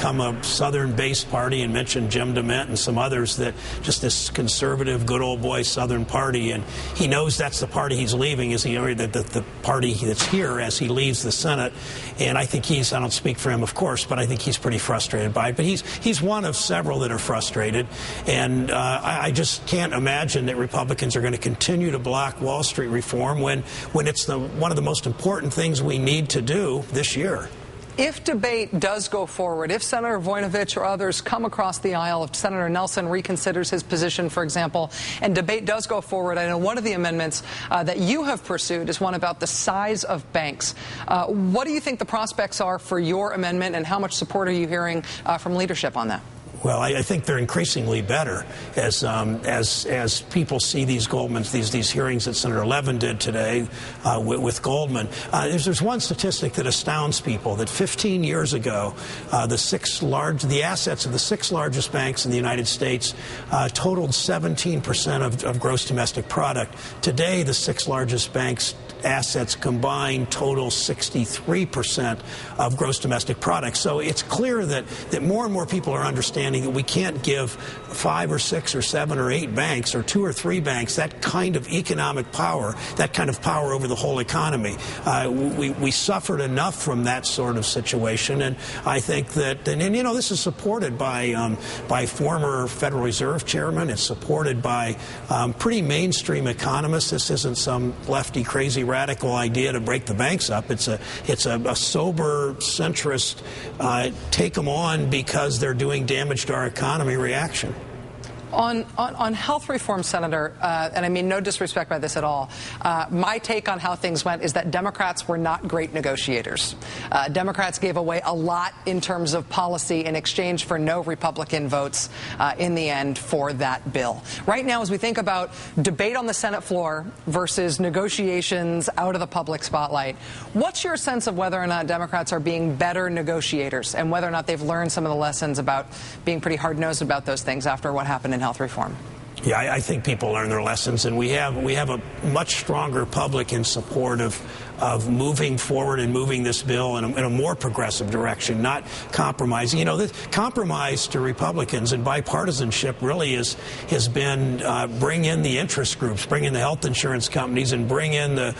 become a Southern-based party, and mentioned Jim DeMint and some others, that just this conservative, good old boy Southern party, and he knows that's the party he's leaving, the party that's here as he leaves the Senate. And I think I don't speak for him, of course, but I think he's pretty frustrated by it. But he's one of several that are frustrated, and I just can't imagine that Republicans are going to continue to block Wall Street reform when it's one of the most important things we need to do this year. If debate does go forward, if Senator Voinovich or others come across the aisle, if Senator Nelson reconsiders his position, for example, and debate does go forward, I know one of the amendments that you have pursued is one about the size of banks. What do you think the prospects are for your amendment, and how much support are you hearing from leadership on that? Well, I think they're increasingly better as people see these these hearings that Senator Levin did today with Goldman. There's one statistic that astounds people, that 15 years ago, the assets of the 6 largest banks in the United States totaled 17% of gross domestic product. Today, the 6 largest banks' assets combined total 63% of gross domestic product. So it's clear that more and more people are understanding that we can't give 5 or 6 or 7 or 8 banks or 2 or 3 banks that kind of economic power, that kind of power over the whole economy. We suffered enough from that sort of situation, and I think that, and you know, this is supported by former Federal Reserve chairman. It's supported by pretty mainstream economists. This isn't some lefty, crazy, radical idea to break the banks up. It's a sober, centrist, take them on because they're doing damage to our economy reaction. On health reform, Senator, and I mean no disrespect by this at all, my take on how things went is that Democrats were not great negotiators. Democrats gave away a lot in terms of policy in exchange for no Republican votes in the end for that bill. Right now, as we think about debate on the Senate floor versus negotiations out of the public spotlight, what's your sense of whether or not Democrats are being better negotiators, and whether or not they've learned some of the lessons about being pretty hard-nosed about those things after what happened in health reform? Yeah, I think people learn their lessons, and we have a much stronger public in support of moving forward and moving this bill in a more progressive direction, not compromising. You know, the compromise to Republicans and bipartisanship really has been bring in the interest groups, bring in the health insurance companies, and bring in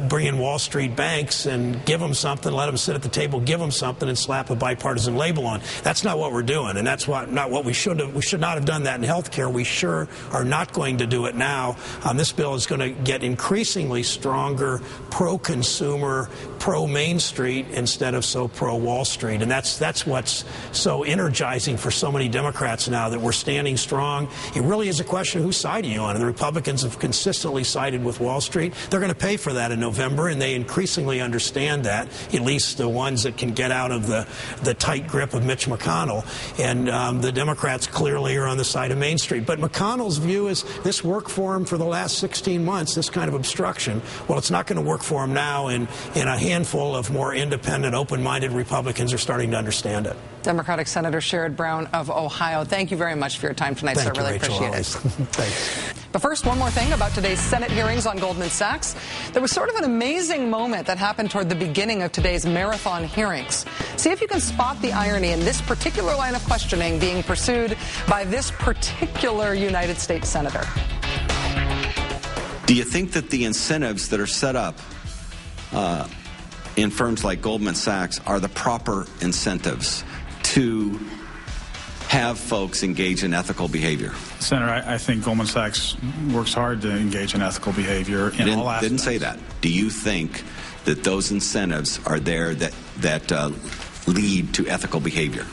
bring in Wall Street banks and give them something, let them sit at the table, give them something, and slap a bipartisan label on. That's not what we're doing, and that's not what we should have. We should not have done that in health care. We sure are not going to do it now. This bill is going to get increasingly stronger, pro-consumer, pro-Main Street instead of so pro-Wall Street. And that's what's so energizing for so many Democrats now, that we're standing strong. It really is a question of whose side are you on. And the Republicans have consistently sided with Wall Street. They're going to pay for that in November, and they increasingly understand that, at least the ones that can get out of the tight grip of Mitch McConnell. And the Democrats clearly are on the side of Main Street. But McConnell's view is this worked for him for the last 16 months, this kind of obstruction. Well, it's not going to work for him now, and a handful of more independent, open-minded Republicans are starting to understand it. Democratic Senator Sherrod Brown of Ohio, thank you very much for your time tonight, sir. Thank you, really Rachel, appreciate always. it. Thanks. But first, one more thing about today's Senate hearings on Goldman Sachs. There was sort of an amazing moment that happened toward the beginning of today's marathon hearings. See if you can spot the irony in this particular line of questioning being pursued by this particular United States senator. Do you think that the incentives that are set up in firms like Goldman Sachs are the proper incentives to have folks engage in ethical behavior? Senator, I think Goldman Sachs works hard to engage in ethical behavior in all aspects. Didn't say that. Do you think that those incentives are there that lead to ethical behavior?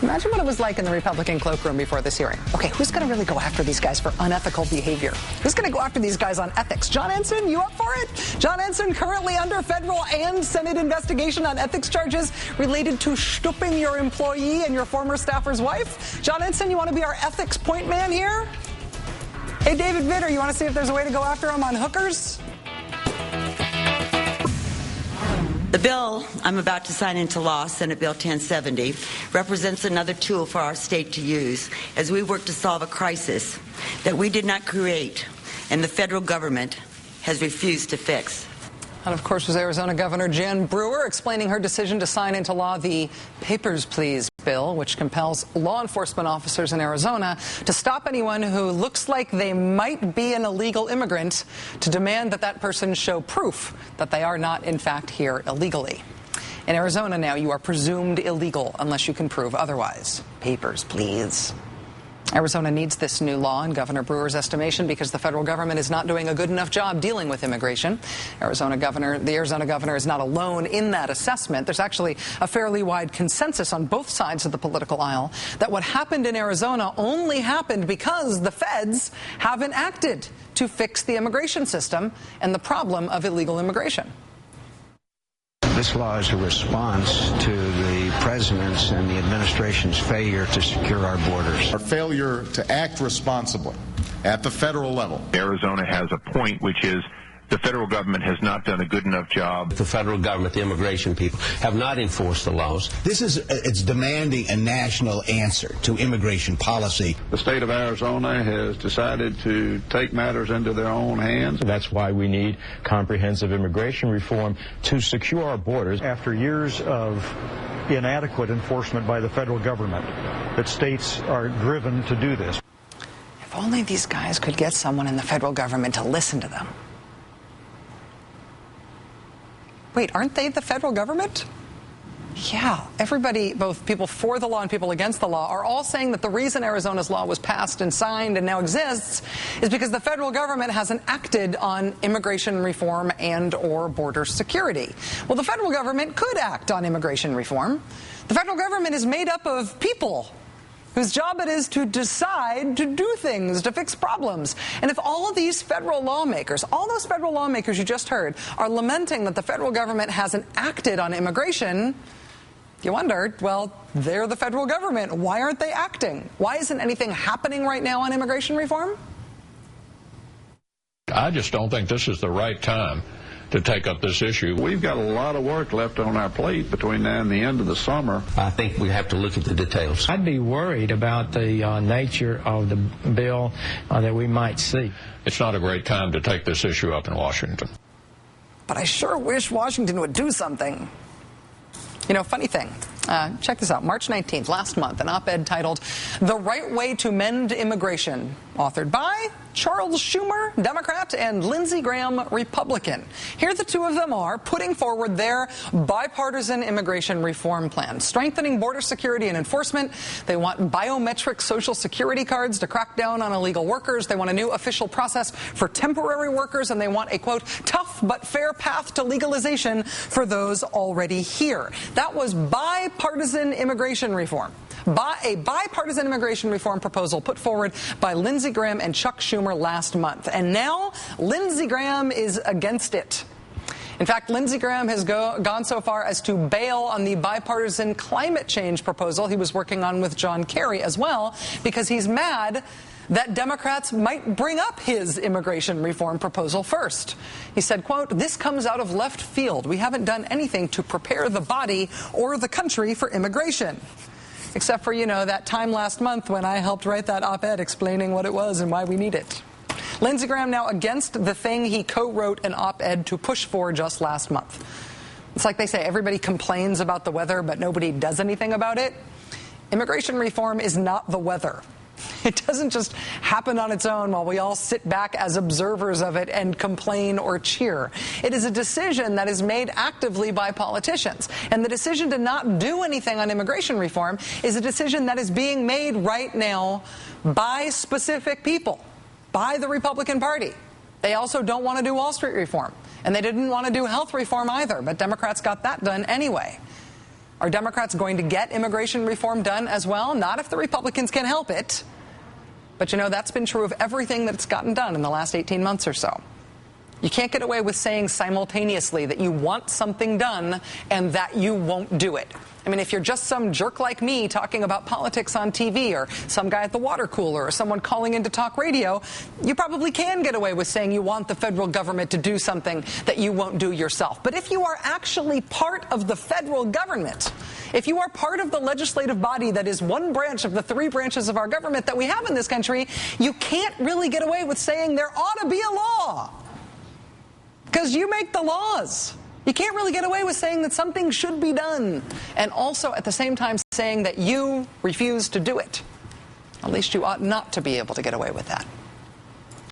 Imagine what it was like in the Republican cloakroom before this hearing. Okay, who's going to really go after these guys for unethical behavior? Who's going to go after these guys on ethics? John Ensign, you up for it? John Ensign currently under federal and Senate investigation on ethics charges related to stooping your employee and your former staffer's wife. John Ensign, you want to be our ethics point man here? Hey, David Vitter, you want to see if there's a way to go after him on hookers? The bill I'm about to sign into law, Senate Bill 1070, represents another tool for our state to use as we work to solve a crisis that we did not create and the federal government has refused to fix. And of course, was Arizona Governor Jan Brewer explaining her decision to sign into law the Papers, Please bill, which compels law enforcement officers in Arizona to stop anyone who looks like they might be an illegal immigrant to demand that that person show proof that they are not, in fact, here illegally. In Arizona now, you are presumed illegal unless you can prove otherwise. Papers, please. Arizona needs this new law, in Governor Brewer's estimation, because the federal government is not doing a good enough job dealing with immigration. The Arizona governor is not alone in that assessment. There's actually a fairly wide consensus on both sides of the political aisle that what happened in Arizona only happened because the feds haven't acted to fix the immigration system and the problem of illegal immigration. This law is a response to the president's and the administration's failure to secure our borders. Our failure to act responsibly at the federal level. Arizona has a point, which is the federal government has not done a good enough job. The federal government, the immigration people, have not enforced the laws. It's demanding a national answer to immigration policy. The state of Arizona has decided to take matters into their own hands. That's why we need comprehensive immigration reform to secure our borders. After years of inadequate enforcement by the federal government, that states are driven to do this. If only these guys could get someone in the federal government to listen to them. Wait, aren't they the federal government? Yeah, everybody, both people for the law and people against the law, are all saying that the reason Arizona's law was passed and signed and now exists is because the federal government hasn't acted on immigration reform and or border security. Well, the federal government could act on immigration reform. The federal government is made up of people whose job it is to decide to do things, to fix problems. And if all of these federal lawmakers, all those federal lawmakers you just heard, are lamenting that the federal government hasn't acted on immigration, you wonder, well, they're the federal government. Why aren't they acting? Why isn't anything happening right now on immigration reform? I just don't think this is the right time to take up this issue. We've got a lot of work left on our plate between now and the end of the summer. I think we have to look at the details. I'd be worried about the nature of the bill that we might see. It's not a great time to take this issue up in Washington. But I sure wish Washington would do something. You know, funny thing. Check this out. March 19th, last month, an op-ed titled "The Right Way to Mend Immigration," authored by Charles Schumer, Democrat, and Lindsey Graham, Republican. Here the two of them are putting forward their bipartisan immigration reform plan, strengthening border security and enforcement. They want biometric social security cards to crack down on illegal workers. They want a new official process for temporary workers, and they want a, quote, tough but fair path to legalization for those already here. That was bipartisan immigration reform. A bipartisan immigration reform proposal put forward by Lindsey Graham and Chuck Schumer last month. And now Lindsey Graham is against it. In fact, Lindsey Graham has gone so far as to bail on the bipartisan climate change proposal he was working on with John Kerry as well, because he's mad that Democrats might bring up his immigration reform proposal first. He said, quote, "This comes out of left field. We haven't done anything to prepare the body or the country for immigration." Except for, you know, that time last month when I helped write that op-ed explaining what it was and why we need it. Lindsey Graham now against the thing he co-wrote an op-ed to push for just last month. It's like they say, everybody complains about the weather, but nobody does anything about it. Immigration reform is not the weather. It doesn't just happen on its own while we all sit back as observers of it and complain or cheer. It is a decision that is made actively by politicians. And the decision to not do anything on immigration reform is a decision that is being made right now by specific people, by the Republican Party. They also don't want to do Wall Street reform. And they didn't want to do health reform either, but Democrats got that done anyway. Are Democrats going to get immigration reform done as well? Not if the Republicans can help it. But, you know, that's been true of everything that's gotten done in the last 18 months or so. You can't get away with saying simultaneously that you want something done and that you won't do it. I mean, if you're just some jerk like me talking about politics on TV, or some guy at the water cooler, or someone calling into talk radio, you probably can get away with saying you want the federal government to do something that you won't do yourself. But if you are actually part of the federal government, if you are part of the legislative body that is one branch of the three branches of our government that we have in this country, you can't really get away with saying there ought to be a law. because you make the laws. You can't really get away with saying that something should be done and also at the same time saying that you refuse to do it. At least you ought not to be able to get away with that.